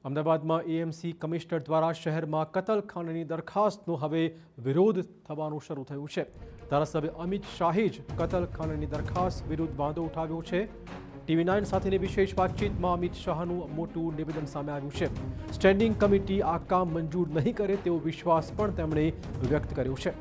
અમદાવાદમાં AMC commissioner દ્વારા શહેરમાં કતલખાનાની દરખાસ્તનો હવે વિરોધ થવાનું શરૂ થયું છે। ધારાસભ્ય અમિત શાહે જ કતલખાનાની દરખાસ્ત વિરુદ્ધ વાંધો ઉઠાવ્યો છે। TV9 સાથેની વિશેષ વાતચીતમાં અમિત શાહનું મોટું નિવેદન સામે આવ્યું છે। સ્ટેન્ડિંગ કમિટી આ કામ મંજૂર નહીં કરે તેવો વિશ્વાસ પણ તેમણે વ્યક્ત કર્યો છે।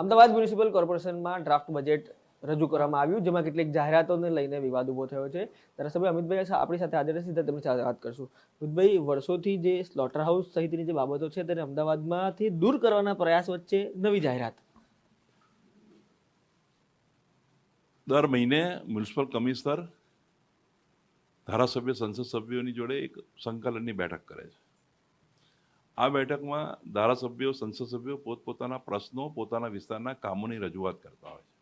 અમદાવાદ મ્યુનિસિપલ કોર્પોરેશનમાં ડ્રાફ્ટ બજેટ રજૂ કરવામાં આવ્યું, જેમાં કેટલીક જાહેરાતોને લઈને વિવાદ ઊભો થયો છે। ધારાસભ્ય અમિતભાઈ આપણી સાથે હાજર છે, સીધા તેમની સાથે વાત કરશું। અમિતભાઈ, વર્ષોથી જે સ્લોટર હાઉસ સહિતની જે બાબતો છે તેને અમદાવાદમાંથી દૂર કરવાના પ્રયાસ વચ્ચે નવી જાહેરાત। દર મહિને મ્યુનિસિપલ કમિશનર ધારાસભ્ય સંસદ સભ્યોની જોડે એક સંકલનની બેઠક કરે છે। આ બેઠકમાં ધારાસભ્યો સંસદ સભ્યો પોતપોતાના પ્રશ્નો પોતાના વિસ્તારના કામોની રજૂઆત કરતા હોય છે।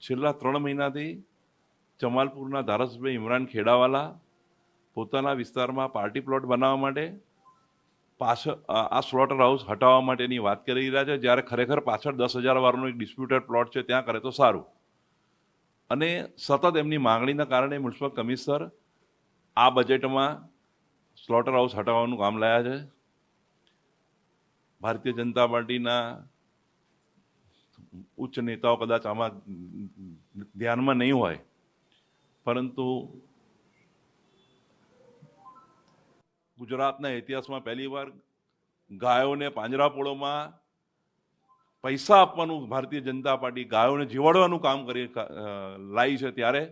છેલ્લા 3 મહિનાથી જમાલપુરના ધારાસભ્ય ઇમરાન ખેડાવાલા પોતાના વિસ્તારમાં પાર્ટી પ્લોટ બનાવવા માટે પાછળ આ સ્લોટર હાઉસ હટાવવા માટેની વાત કરી રહ્યા છે, જ્યારે ખરેખર પાછળ 10,000 વારનો એક ડિસ્પ્યુટેડ પ્લોટ છે, ત્યાં કરે તો સારું। અને સતત એમની માંગણીના કારણે મ્યુનિસિપલ કમિશનર આ બજેટમાં સ્લોટર હાઉસ હટાવવાનું કામ લાયા છે। ભારતીય જનતા પાર્ટીના ઉચ્ચ નેતાઓ કદાચ આમાં ધ્યાનમાં નહીં હોય, પરંતુ ગુજરાતના ઇતિહાસમાં પહેલીવાર ગાયોને પાંજરાપોળોમાં પૈસા આપવાનું ભારતીય જનતા પાર્ટી ગાયોને જીવાડવાનું કામ કરી લાવી છે, ત્યારે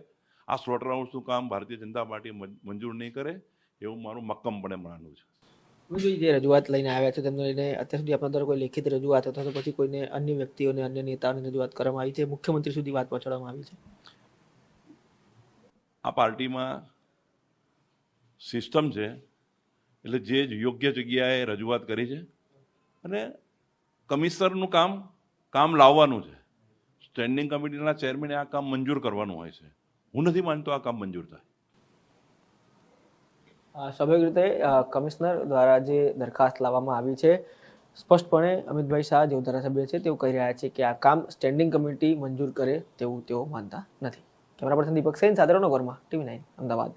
આ સ્લોટર હાઉસનું કામ ભારતીય જનતા પાર્ટી મંજૂર નહીં કરે એવું મારું મક્કમપણે માનવું છે। જે રજૂઆત લઈને આવ્યા છે તેમને લઈને અત્યાર સુધી આપણા દ્વારા કોઈ લેખિત રજૂઆત અથવા તો પછી કોઈને અન્ય વ્યક્તિઓને અન્ય નેતાઓને રજૂઆત કરવામાં આવી છે, મુખ્યમંત્રી સુધી વાત પહોંચાડવામાં આવી છે? આ પાર્ટીમાં સિસ્ટમ છે, એટલે જે યોગ્ય જગ્યાએ રજૂઆત કરી છે અને કમિશનરનું કામ લાવવાનું છે। સ્ટેન્ડિંગ કમિટીના ચેરમેને આ કામ મંજૂર કરવાનું હોય છે। હું નથી માનતો આ કામ મંજૂર થાય। સ્વાભાવિક રીતે કમિશનર દ્વારા જે દરખાસ્ત લાવવામાં આવી છે, સ્પષ્ટપણે અમિતભાઈ શાહ જેઓ ધારાસભ્ય છે તેઓ કહી રહ્યા છે કે આ કામ સ્ટેન્ડિંગ કમિટી મંજૂર કરે તેવું તેઓ માનતા નથી। કેમેરા પર્સન દીપક સેન સાથે રણો વર્મા, TV9 અમદાવાદ।